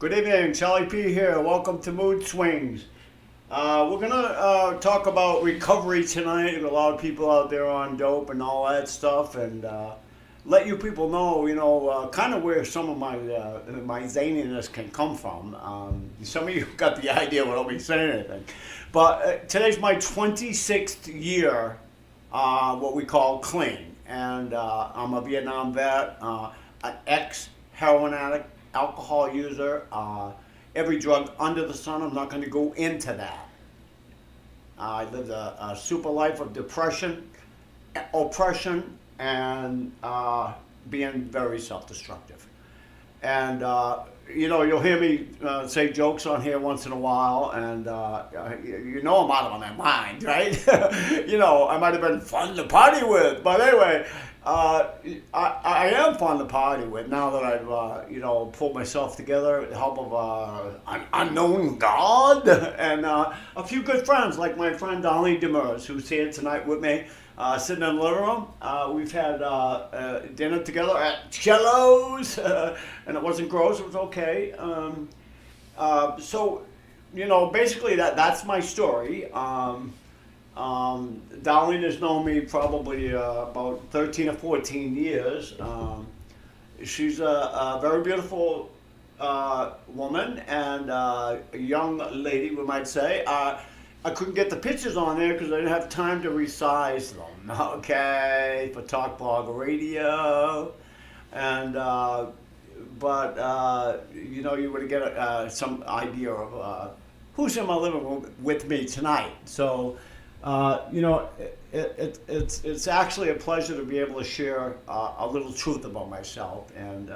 Good evening, Charlie P here. Welcome to Mood Swings. We're gonna talk about recovery tonight. A lot of people out there on dope and all that stuff, and let you people know, kind of where some of my zaniness can come from. Some of you got the idea without me saying anything, but today's my 26th year, what we call clean, and I'm a Vietnam vet, an ex heroin addict, alcohol user, every drug under the sun. I'm not going to go into that. I lived a super life of depression, oppression, and being very self-destructive. And you'll hear me say jokes on here once in a while, and I'm out of my mind, right? I might have been fun to party with, but anyway, I am fun to party with now that I've pulled myself together with the help of an unknown God and a few good friends like my friend Darlene, who's here tonight with me. Sitting in the living room. We've had dinner together at Cello's, and it wasn't gross, it was okay. Basically that's my story. Darlene has known me probably about 13 or 14 years. She's a very beautiful woman and a young lady, we might say. I couldn't get the pictures on there because I didn't have time to resize them, okay, for BlogTalkRadio. And, you would get some idea of who's in my living room with me tonight. So, it's actually a pleasure to be able to share a little truth about myself. And,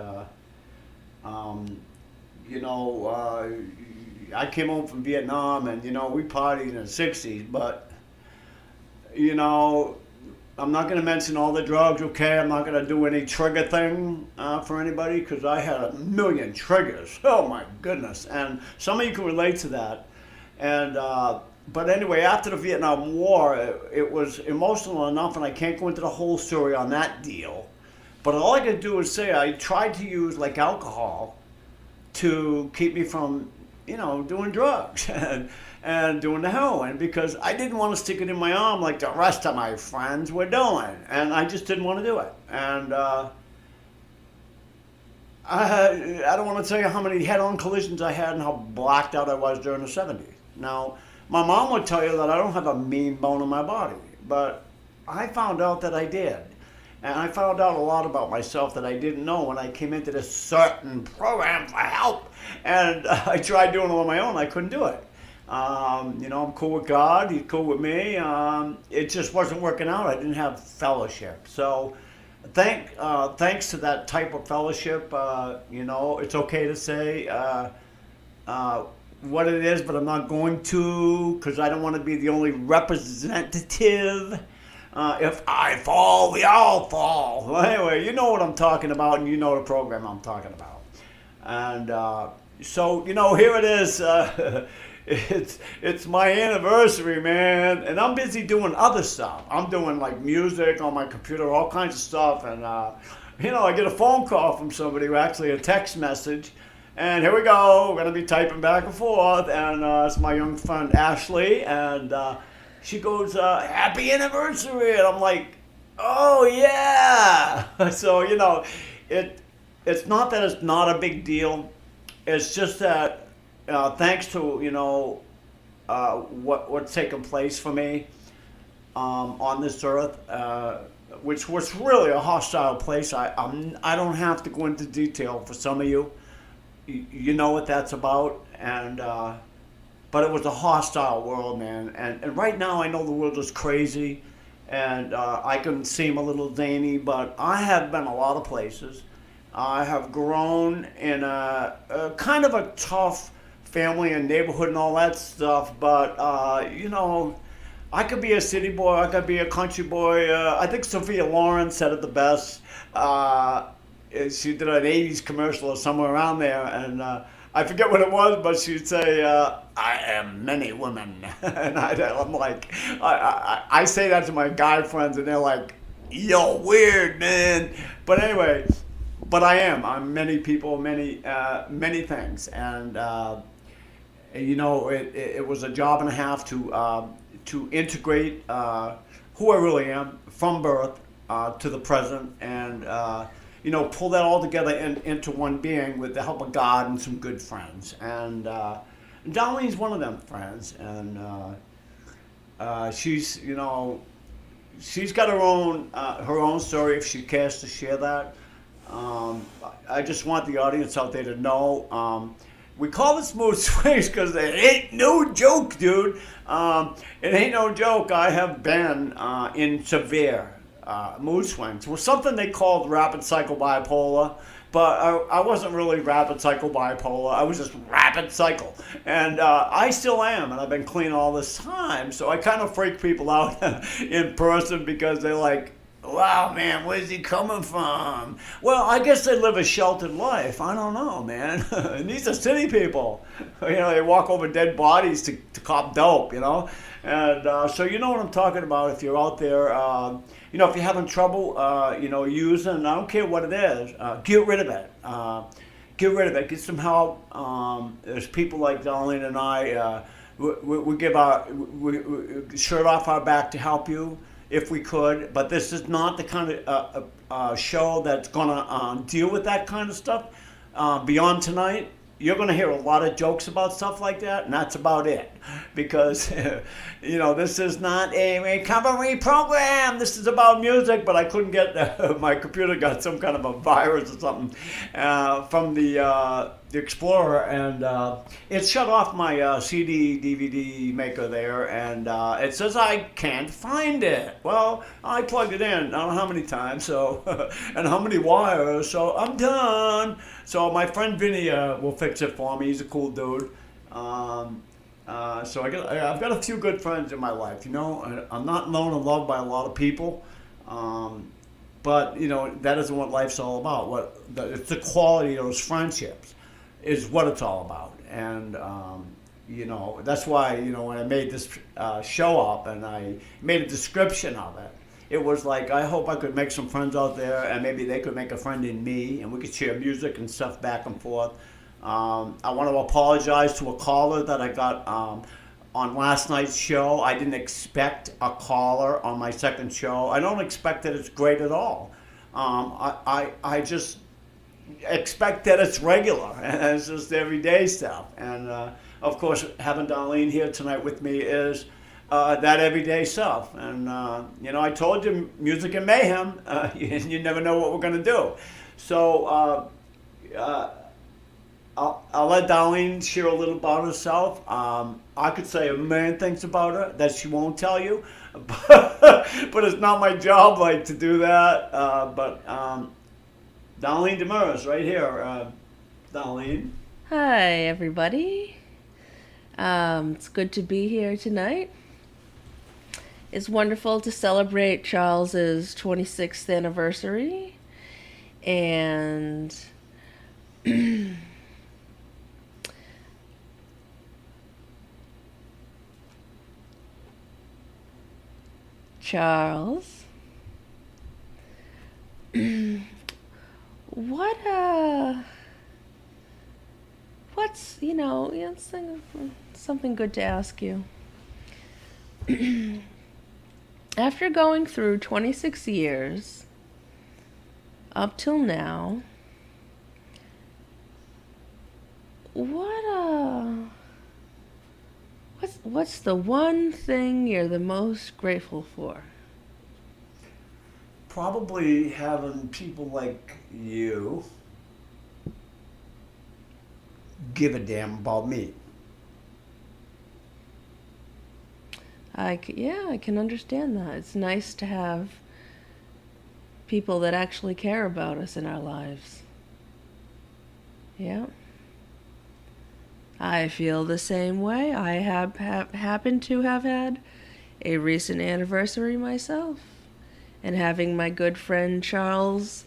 I came home from Vietnam and, we partied in the 60s, but, I'm not going to mention all the drugs, okay? I'm not going to do any trigger thing for anybody because I had a million triggers. Oh, my goodness. And some of you can relate to that. And, but anyway, after the Vietnam War, it was emotional enough, and I can't go into the whole story on that deal. But all I can do is say I tried to use, like, alcohol to keep me from doing drugs and doing the heroin because I didn't want to stick it in my arm like the rest of my friends were doing. And I just didn't want to do it. And I don't want to tell you how many head-on collisions I had and how blacked out I was during the 70s. Now, my mom would tell you that I don't have a mean bone in my body, but I found out that I did. And I found out a lot about myself that I didn't know when I came into this certain program for help. And I tried doing it on my own. I couldn't do it. I'm cool with God. He's cool with me. It just wasn't working out. I didn't have fellowship. So thanks to that type of fellowship, it's okay to say what it is, but I'm not going to because I don't want to be the only representative. If I fall, we all fall. Well, anyway, you know what I'm talking about, and you know the program I'm talking about. And here it is. It's my anniversary, man, and I'm busy doing other stuff. I'm doing like music on my computer, all kinds of stuff, and I get a phone call from somebody, actually a text message, and here we go. We're gonna be typing back and forth, and it's my young friend Ashley, and. She goes, happy anniversary. And I'm like, oh, yeah. So, it's not that it's not a big deal. It's just that thanks to, what's taken place for me on this earth, which was really a hostile place. I don't have to go into detail for some of you. You know what that's about. And... but it was a hostile world, man. And right now I know the world is crazy and I can seem a little zany, but I have been a lot of places. I have grown in a kind of a tough family and neighborhood and all that stuff, but, I could be a city boy, I could be a country boy. I think Sophia Loren said it the best. She did an 80s commercial or somewhere around there, and I forget what it was, but she'd say, I am many women. And I'm like, I say that to my guy friends, and they're like, you're weird, man. But anyway, but I am. I'm many people, many things, and it was a job and a half to integrate who I really am from birth to the present, and pull that all together into one being with the help of God and some good friends. And Darlene's one of them friends, and she's got her own story if she cares to share that. I just want the audience out there to know. We call this mood swings because it ain't no joke, dude. It ain't no joke. I have been in severe mood swings. It was something they called rapid cycle bipolar, but I wasn't really rapid cycle bipolar. I was just rapid cycle. And I still am, and I've been clean all this time. So I kind of freak people out in person because they're like, wow, man, where's he coming from? Well, I guess they live a sheltered life. I don't know, man. And these are city people. They walk over dead bodies to cop dope, And so you know what I'm talking about if you're out there. If you're having trouble, using, I don't care what it is, get rid of it. Get rid of it. Get some help. There's people like Darlene and I. We give our shirt off our back to help you if we could, but this is not the kind of show that's going to deal with that kind of stuff. Beyond tonight, you're going to hear a lot of jokes about stuff like that, and that's about it. Because, this is not a recovery program. This is about music, but I couldn't get, my computer got some kind of a virus or something from the Explorer, and it shut off my CD, DVD maker there, and it says I can't find it. Well, I plugged it in, I don't know how many times, so, and how many wires, so I'm done. So my friend Vinny will fix it for me. He's a cool dude. So I've got a few good friends in my life. I'm not known and loved by a lot of people, but that isn't what life's all about. It's the quality of those friendships is what it's all about. And that's why when I made this show up and I made a description of it, it was like, I hope I could make some friends out there, and maybe they could make a friend in me, and we could share music and stuff back and forth. I want to apologize to a caller that I got on last night's show. I didn't expect a caller on my second show. I don't expect that it's great at all. I just expect that it's regular, and it's just everyday stuff. And of course, having Darlene here tonight with me is that everyday stuff. And I told you, music and mayhem. You never know what we're going to do. So I'll let Darlene share a little about herself. I could say a million things about her that she won't tell you, but it's not my job to do that. But Darlene Demers right here. Darlene. Hi, everybody. It's good to be here tonight. It's wonderful to celebrate Charles's 26th anniversary, and Charles, what's something good to ask you. After going through 26 years up till now, what's the one thing you're the most grateful for? Probably having people like you give a damn about me. I can understand that. It's nice to have people that actually care about us in our lives. Yeah. I feel the same way. I have happened to have had a recent anniversary myself, and having my good friend Charles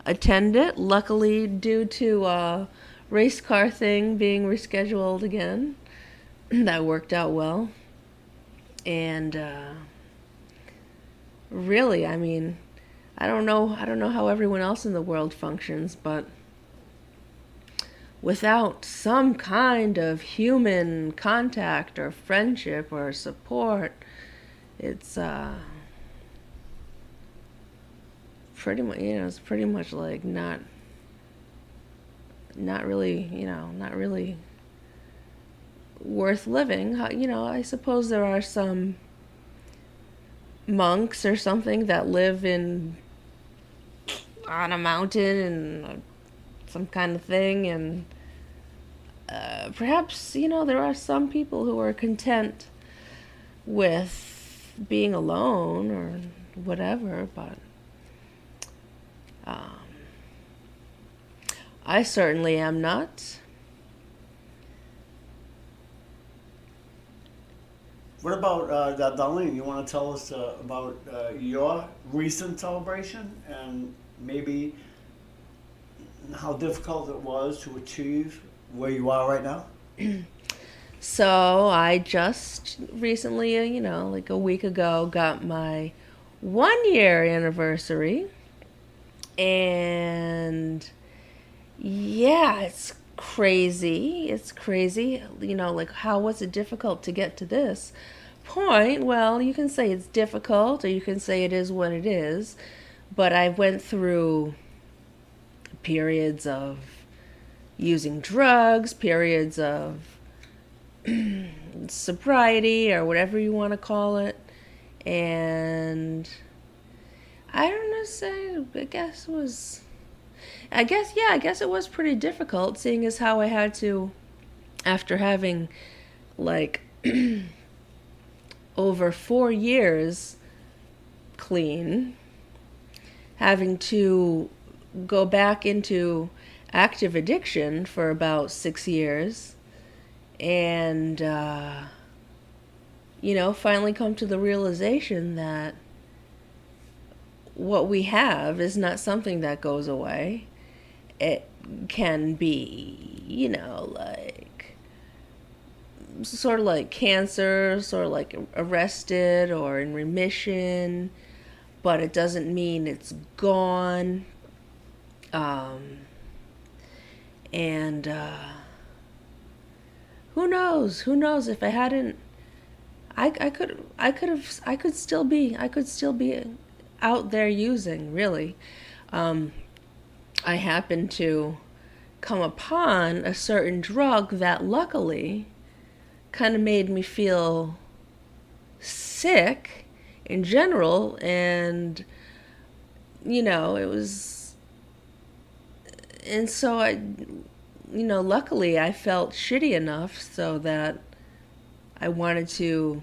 attend it, luckily due to a race car thing being rescheduled again, that worked out well. And really, I don't know how everyone else in the world functions, but without some kind of human contact or friendship or support, it's pretty much, it's pretty much like not really, not really worth living. I suppose there are some monks or something that live on a mountain and some kind of thing, and perhaps there are some people who are content with being alone or whatever, but um, I certainly am not. What about Darlene? You want to tell us about your recent celebration and maybe how difficult it was to achieve where you are right now? So I just recently, like a week ago, got my 1 year anniversary. And yeah, it's crazy. It's crazy. Like, how was it difficult to get to this point? Well, you can say it's difficult, or you can say it is what it is. But I went through periods of using drugs, periods of sobriety, or whatever you want to call it. And I don't know, say, I guess it was pretty difficult, seeing as how I had to, after having like over 4 years clean, having to go back into active addiction for about 6 years, and finally come to the realization that what we have is not something that goes away. It can be, like sort of like cancer, sort of like arrested or in remission, but it doesn't mean it's gone. And who knows? Who knows if I hadn't, I could still be out there using, really. I happened to come upon a certain drug that luckily kind of made me feel sick in general, and it was, and so luckily I felt shitty enough so that I wanted to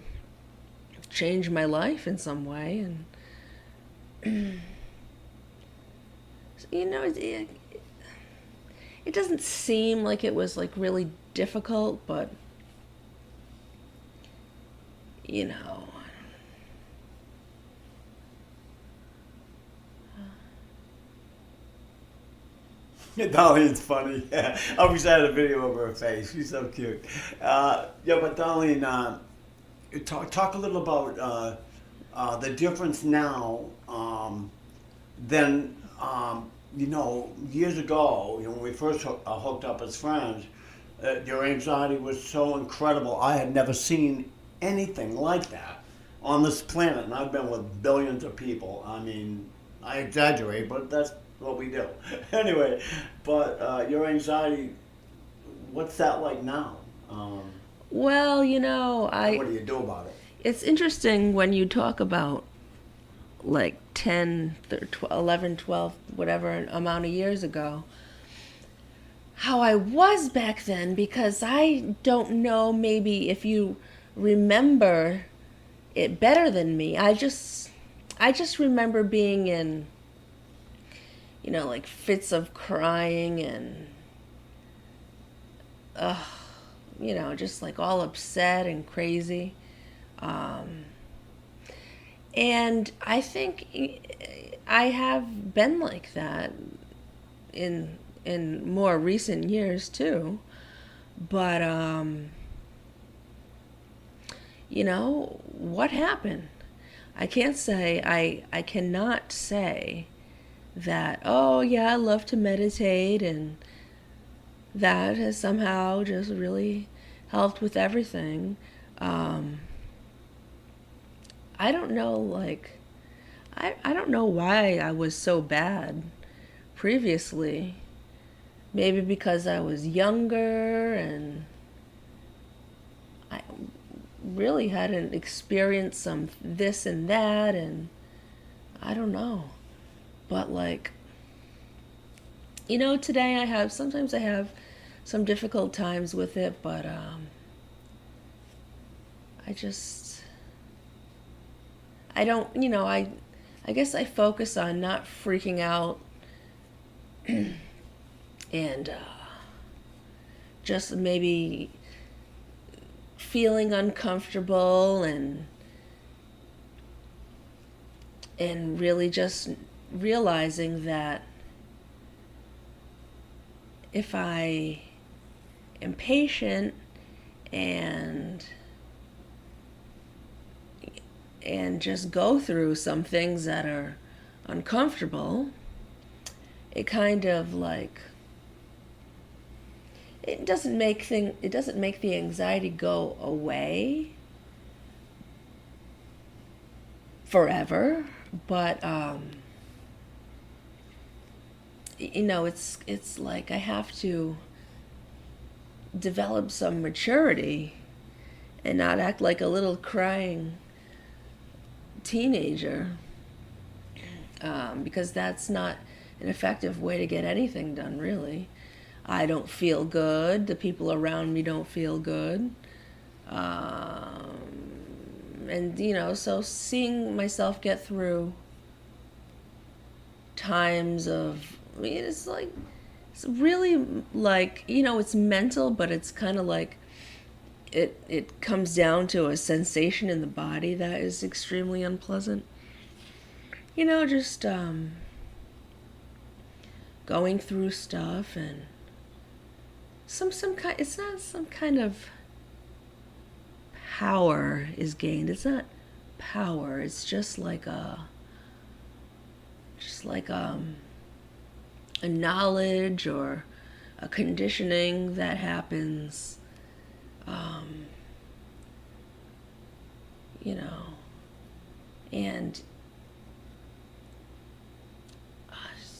change my life in some way. And it doesn't seem like it was like really difficult, but Darlene's funny. I wish I had a video of her face. She's so cute. Yeah, but Darlene, talk a little about the difference now than years ago. When we first hooked up as friends, your anxiety was so incredible. I had never seen anything like that on this planet, and I've been with billions of people. I mean, I exaggerate, but that's what we do. Anyway, but your anxiety, what's that like now? well, What do you do about it? it's interesting when you talk about like 10, 12, 11, 12, whatever amount of years ago, how I was back then, because I don't know maybe if you remember it better than me. I just remember being in, like fits of crying and just like all upset and crazy. And I think I have been like that in more recent years too. But what happened? I can't say, I cannot say that, oh yeah, I love to meditate and that has somehow just really helped with everything. Um, I don't know, like, I don't know why I was so bad previously. Maybe because I was younger and I really hadn't experienced some this and that, and I don't know. But, like, today sometimes I have some difficult times with it, but I just, I don't, I guess I focus on not freaking out and just maybe feeling uncomfortable and really just realizing that if I am patient and just go through some things that are uncomfortable, it kind of like it doesn't make the anxiety go away forever, but it's like I have to develop some maturity and not act like a little crying teenager, because that's not an effective way to get anything done, really. I don't feel good. The people around me don't feel good. And, so seeing myself get through times of, it's like, it's really like, it's mental, but it's kind of like, it comes down to a sensation in the body that is extremely unpleasant. Just going through stuff and some kind. It's not some kind of power is gained. It's not power. It's just like a knowledge or a conditioning that happens. And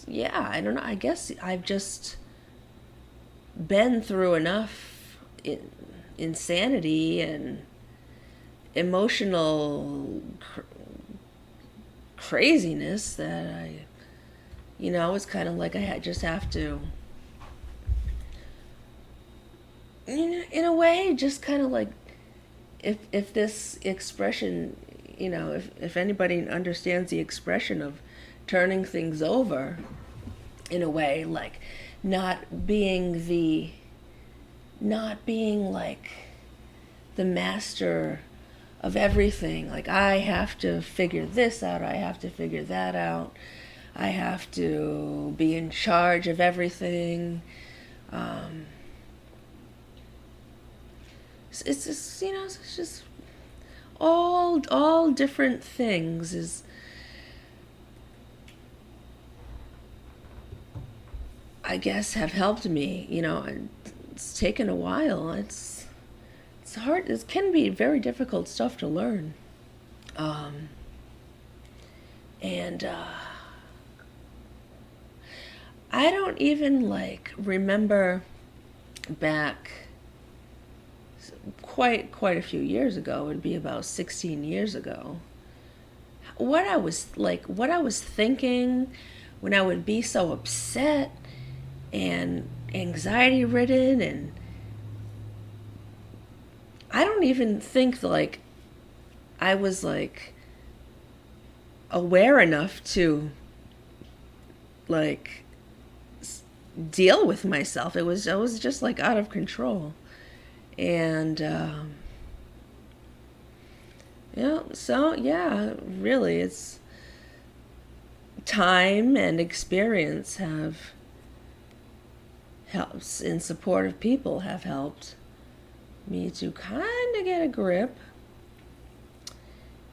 yeah, I don't know. I guess I've just been through enough insanity and emotional craziness that it's kind of like just have to, in a way, just kind of like, if this expression, if anybody understands the expression of turning things over, in a way, like not being like the master of everything. Like, I have to figure this out, I have to figure that out, I have to be in charge of everything. It's just, it's just all different things is, I guess, have helped me. It's taken a while. It's hard. It can be very difficult stuff to learn. And I don't even remember back quite a few years ago. It'd be about 16 years ago. What I was thinking when I would be so upset and anxiety ridden, and I don't even think I was aware enough to deal with myself. I was just out of control. And so yeah, really, it's time and experience have helps, in supportive people have helped me to kind of get a grip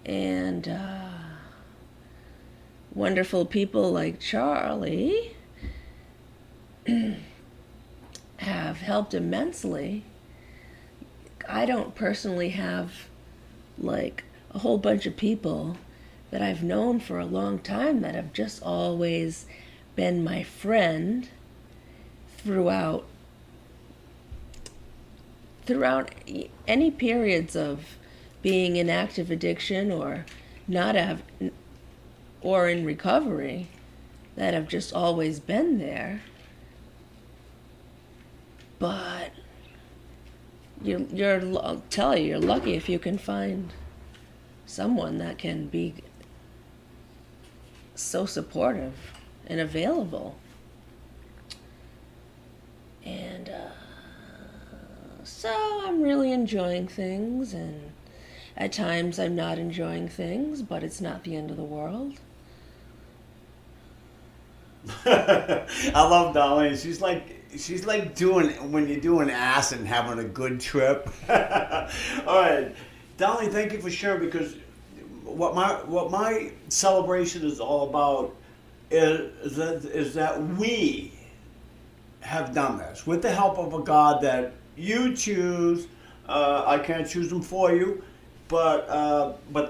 And wonderful people like Charlie have helped immensely. I don't personally have like a whole bunch of people that I've known for a long time that have just always been my friend throughout any periods of being in active addiction or not have, or in recovery, that have just always been there. But I'll tell you, you're lucky if you can find someone that can be so supportive and available. And so I'm really enjoying things, and at times I'm not enjoying things, but it's not the end of the world. I love Darlene. She's like doing when you're doing acid and having a good trip. All right, Darlene, thank you for sharing, because what my celebration is all about is that we have done this with the help of a God that you choose. I can't choose them for you, but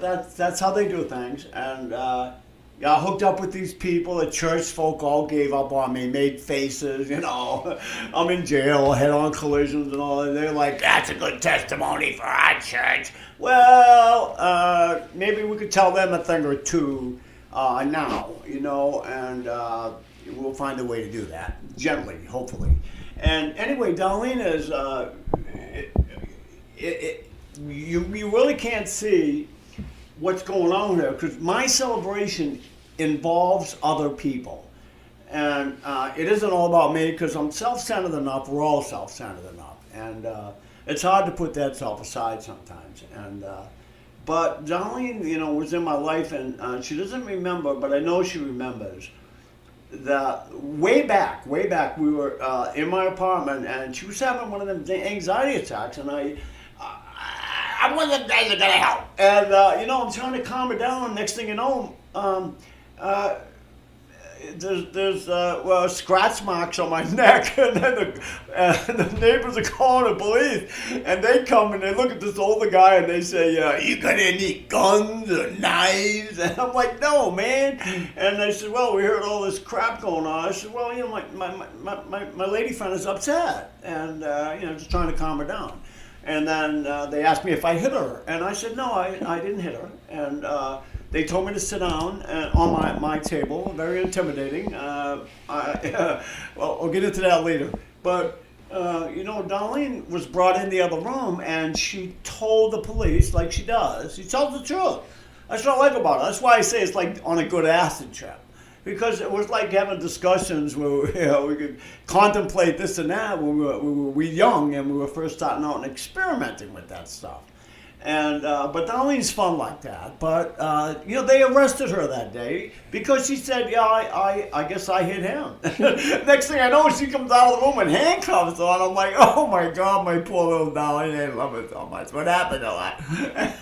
that's how they do things. And yeah, I hooked up with these people. The church folk all gave up on me, made faces, I'm in jail, head-on collisions and all. And they're like, that's a good testimony for our church. Well, maybe we could tell them a thing or two now, and we'll find a way to do that, gently, hopefully. And anyway, Darlene is, you really can't see what's going on here, because my celebration involves other people. And it isn't all about me, because I'm self-centered enough. We're all self-centered enough. And it's hard to put that self aside sometimes. And but Darlene, was in my life, and she doesn't remember, but I know she remembers that way back, we were in my apartment, and she was having one of them anxiety attacks, and I'm one of the guys that gotta help. And, I'm trying to calm her down, and next thing you know, there's scratch marks on my neck, and then the neighbors are calling the police, and they come and they look at this older guy and they say, you got any guns or knives? And I'm like, no, man. And they said, well, we heard all this crap going on. I said, well, my lady friend is upset, and just trying to calm her down. And then they asked me if I hit her, and I said, no, I didn't hit her. And they told me to sit down on my table. Very intimidating. Well, we'll get into that later. But, Darlene was brought in the other room, and she told the police, like she does. She tells the truth. That's what I like about her. That's why I say it's like on a good acid trip. Because it was like having discussions where we could contemplate this and that when we were young and we were first starting out and experimenting with that stuff. And but Darlene's fun like that. But they arrested her that day because she said, "Yeah, I guess I hit him." Next thing I know, she comes out of the room with handcuffs on. I'm like, "Oh my God, my poor little Darlene! I love her so much. What happened to her?"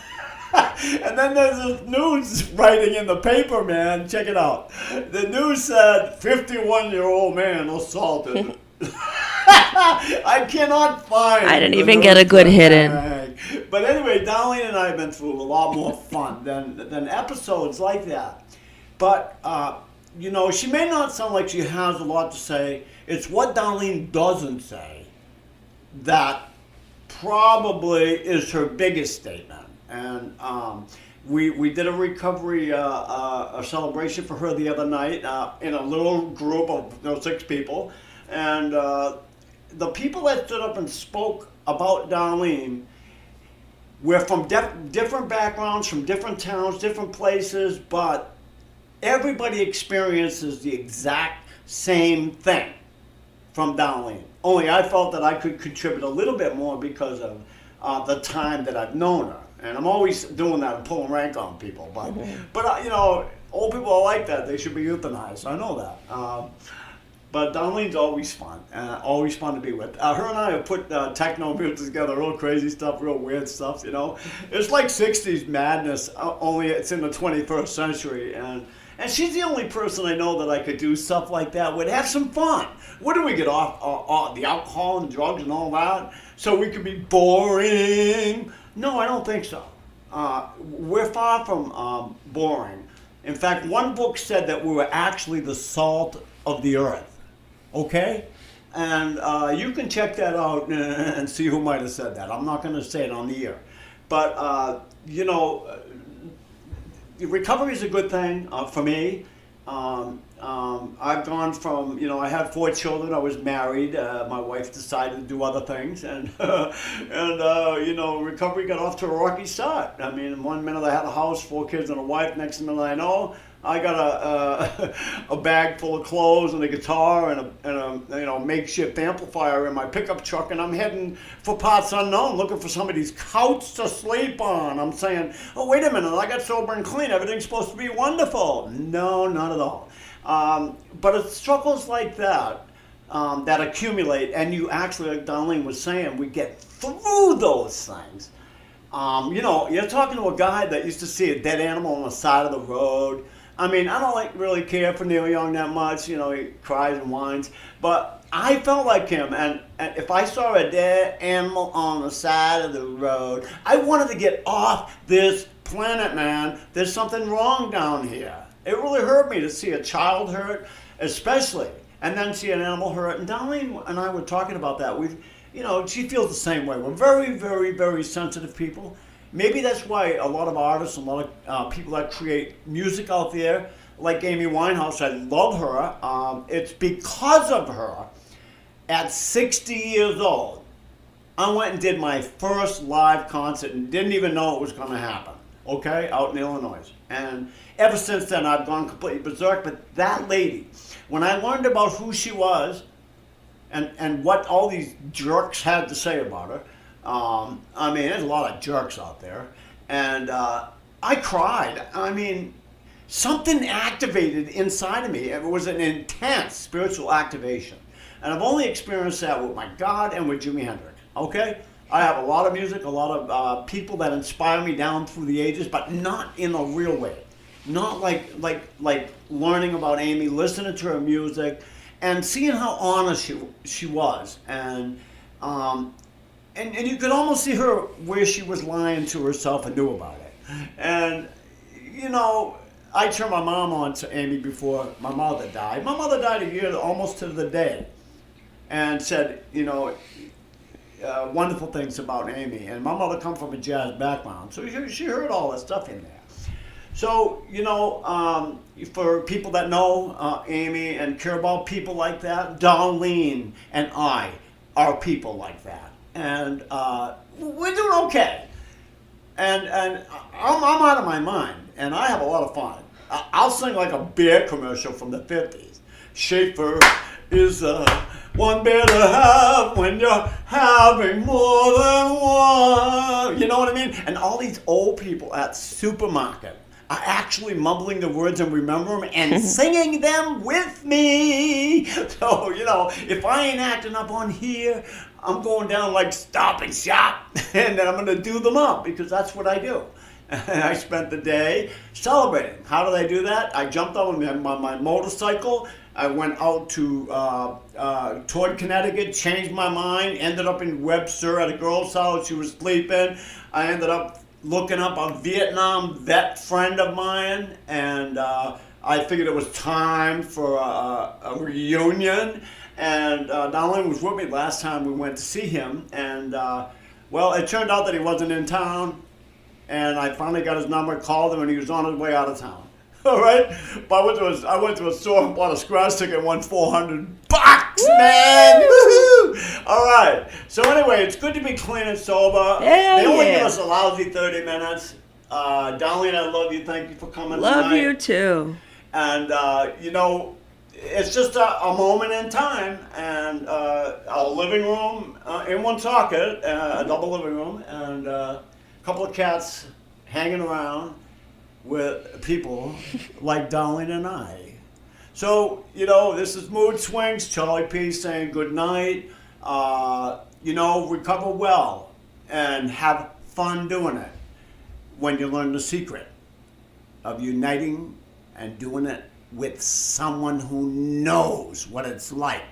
And then there's this news writing in the paper, man. Check it out. The news said 51-year-old man assaulted. I cannot find. I didn't even get a good hit in. But anyway, Darlene and I have been through a lot more fun than episodes like that. But she may not sound like she has a lot to say. It's what Darlene doesn't say that probably is her biggest statement. And we did a recovery a celebration for her the other night in a little group of 6 people. And the people that stood up and spoke about Darlene were from different backgrounds, from different towns, different places, but everybody experiences the exact same thing from Darlene. Only I felt that I could contribute a little bit more because of the time that I've known her. And I'm always doing that and pulling rank on people. But old people are like that. They should be euthanized. I know that. But Darlene's always fun to be with. Her and I have put techno music together, real crazy stuff, real weird stuff, you know. It's like 60s madness, only it's in the 21st century. And she's the only person I know that I could do stuff like that with. Have some fun. Where do we get off the alcohol and drugs and all that? So we could be boring? No, I don't think so. We're far from boring. In fact, one book said that we were actually the salt of the earth. Okay? And you can check that out and see who might have said that. I'm not going to say it on the air. But, you know, recovery is a good thing for me. I've gone from, you know, I had 4 children. I was married. My wife decided to do other things. And, you know, recovery got off to a rocky start. I mean, one minute I had a house, 4 kids and a wife. Next minute I know, I got a bag full of clothes and a guitar and a you know, makeshift amplifier in my pickup truck, and I'm heading for parts unknown, looking for somebody's couch to sleep on. I'm saying, oh, wait a minute, I got sober and clean. Everything's supposed to be wonderful. No, not at all. But it's struggles like that that accumulate, and you actually, like Darlene was saying, we get through those things. You know, you're talking to a guy that used to see a dead animal on the side of the road. I mean, I don't really care for Neil Young that much. You know, he cries and whines. But I felt like him. And if I saw a dead animal on the side of the road, I wanted to get off this planet, man. There's something wrong down here. It really hurt me to see a child hurt, especially, and then see an animal hurt. And Darlene and I were talking about that. You know, she feels the same way. We're very, very, very sensitive people. Maybe that's why a lot of artists, a lot of people that create music out there, like Amy Winehouse, I love her. It's because of her, at 60 years old, I went and did my first live concert and didn't even know it was going to happen, okay, out in Illinois. And ever since then, I've gone completely berserk. But that lady, when I learned about who she was and what all these jerks had to say about her, I mean, there's a lot of jerks out there. And I cried. I mean, something activated inside of me. It was an intense spiritual activation. And I've only experienced that with my God and with Jimi Hendrix. Okay? I have a lot of music, a lot of people that inspire me down through the ages, but not in a real way. Not like learning about Amy, listening to her music, and seeing how honest she was. And you could almost see her where she was lying to herself and knew about it. And, you know, I turned my mom on to Amy before my mother died. My mother died a year almost to the day, and said, you know, wonderful things about Amy. And my mother comes from a jazz background, so she heard all that stuff in there. So, you know, for people that know Amy and care about people like that, Darlene and I are people like that. And we're doing okay. And I'm out of my mind, and I have a lot of fun. I'll sing like a beer commercial from the 50s. Schaefer is one beer to have when you're having more than one. You know what I mean? And all these old people at supermarket are actually mumbling the words and remember them and singing them with me. So, you know, if I ain't acting up on here, I'm going down like Stop and Shop, and then I'm going to do them up, because that's what I do. And I spent the day celebrating. How did I do that? I jumped on my motorcycle. I went out to toward Connecticut, changed my mind, ended up in Webster at a girl's house. She was sleeping. I ended up looking up a Vietnam vet friend of mine, and I figured it was time for a reunion. And Darlene was with me last time we went to see him, and well, it turned out that he wasn't in town, and I finally got his number, called him, and he was on his way out of town. All right, but I went to a store and bought a scratch ticket, won $400, man! Woohoo! All right. So anyway, it's good to be clean and sober. They only give us a lousy 30 minutes. Darlene, I love you. Thank you for coming tonight. Love you too. And you know, it's just a moment in time, and a living room in Woonsocket, a double living room, and a couple of cats hanging around with people like Darlene and I. So, this is Mood Swings, Charlie P saying good night. Recover well and have fun doing it when you learn the secret of uniting and doing it with someone who knows what it's like